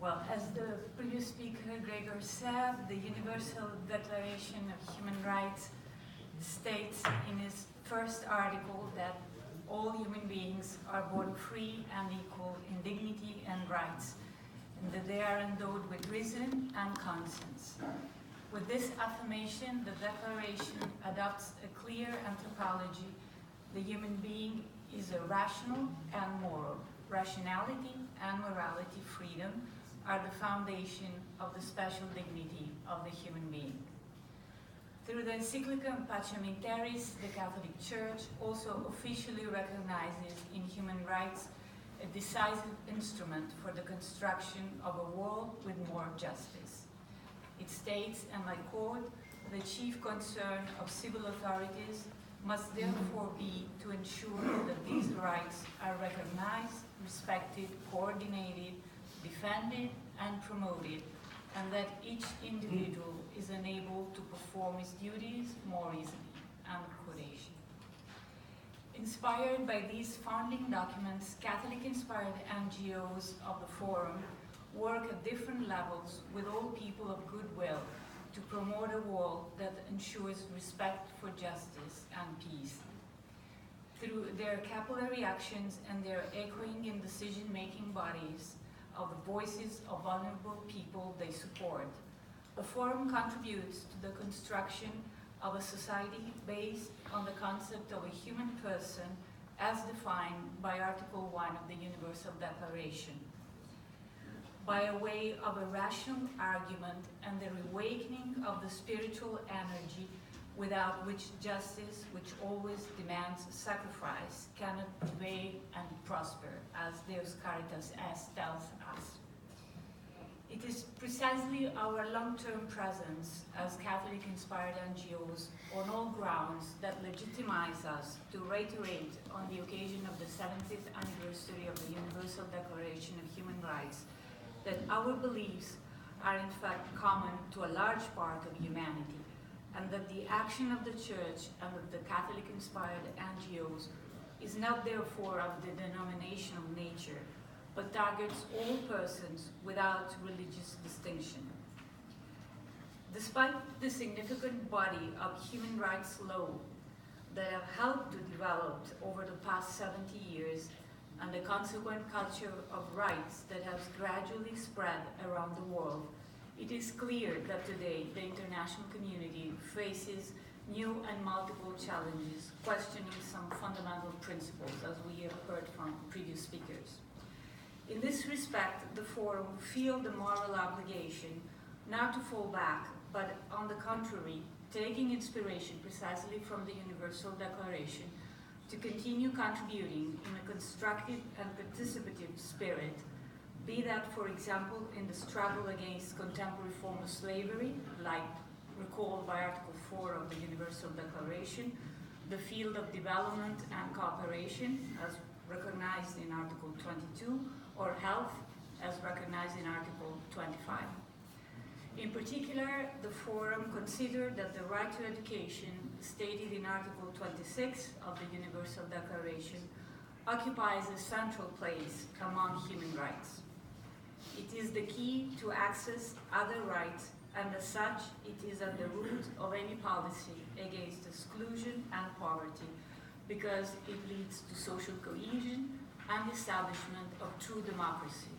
Well, as the previous speaker, Gregor, said, the Universal Declaration of Human Rights states in its first article that all human beings are born free and equal in dignity and rights, and that they are endowed with reason and conscience. With this affirmation, the Declaration adopts a clear anthropology. The human being is a rational and moral. Rationality and morality freedom are the foundation of the special dignity of the human being. Through the Encyclica Pacem in Terris, the Catholic Church also officially recognizes in human rights a decisive instrument for the construction of a world with more justice. It states, and I quote, "The chief concern of civil authorities must therefore be to ensure that these rights are recognized, respected, coordinated, defended, and promoted, and that each individual is enabled to perform his duties more easily." End quotation. Inspired by these founding documents, Catholic-inspired NGOs of the Forum work at different levels with all people of goodwill to promote a world that ensures respect for justice and peace. Through their capillary actions and their echoing in decision-making bodies of the voices of vulnerable people they support, the Forum contributes to the construction of a society based on the concept of a human person as defined by Article 1 of the Universal Declaration. By a way of a rational argument and the awakening of the spiritual energy without which justice, which always demands sacrifice, cannot prevail and prosper, as Deus Caritas S tells us. It is precisely our long-term presence as Catholic-inspired NGOs on all grounds that legitimize us to reiterate on the occasion of the 70th anniversary of the Universal Declaration of Human Rights that our beliefs are in fact common to a large part of humanity, and that the action of the Church and of the Catholic-inspired NGOs is not therefore of the denominational nature, but targets all persons without religious distinction. Despite the significant body of human rights law that have helped to develop over the past 70 years, and the consequent culture of rights that has gradually spread around the world, it is clear that today the international community faces new and multiple challenges, questioning some fundamental principles, as we have heard from previous speakers. In this respect, the Forum feels the moral obligation not to fall back, but on the contrary, taking inspiration precisely from the Universal Declaration, to continue contributing in a constructive and participative spirit, be that, for example, in the struggle against contemporary form of slavery, like recalled by Article 4 of the Universal Declaration, the field of development and cooperation, as recognized in Article 22, or health, as recognized in Article 25. In particular, the Forum considered that the right to education, stated in Article 26 of the Universal Declaration, occupies a central place among human rights. It is the key to access other rights, and as such, it is at the root of any policy against exclusion and poverty, because it leads to social cohesion and establishment of true democracy.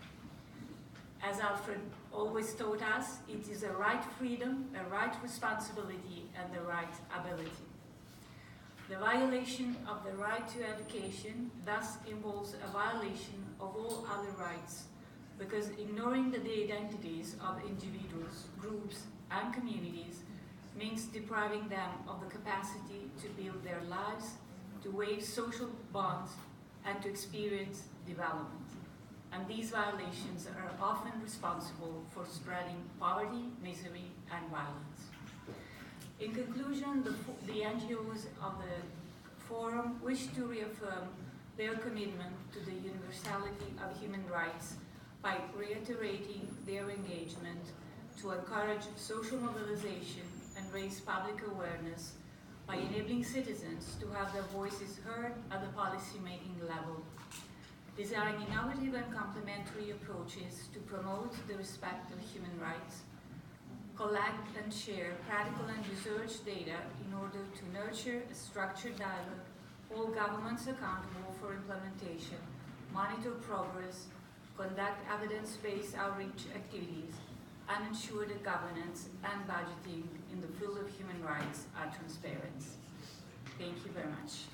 As Alfred always taught us, it is a right freedom, a right responsibility, and the right ability. The violation of the right to education thus involves a violation of all other rights, because ignoring the identities of individuals, groups, and communities means depriving them of the capacity to build their lives, to waive social bonds, and to experience development. And these violations are often responsible for spreading poverty, misery, and violence. In conclusion, the NGOs of the Forum wish to reaffirm their commitment to the universality of human rights by reiterating their engagement to encourage social mobilization and raise public awareness by enabling citizens to have their voices heard at the policy-making level, design innovative and complementary approaches to promote the respect of human rights, collect and share practical and research data in order to nurture a structured dialogue, hold governments accountable for implementation, monitor progress, conduct evidence-based outreach activities, and ensure that governance and budgeting in the field of human rights are transparent. Thank you very much.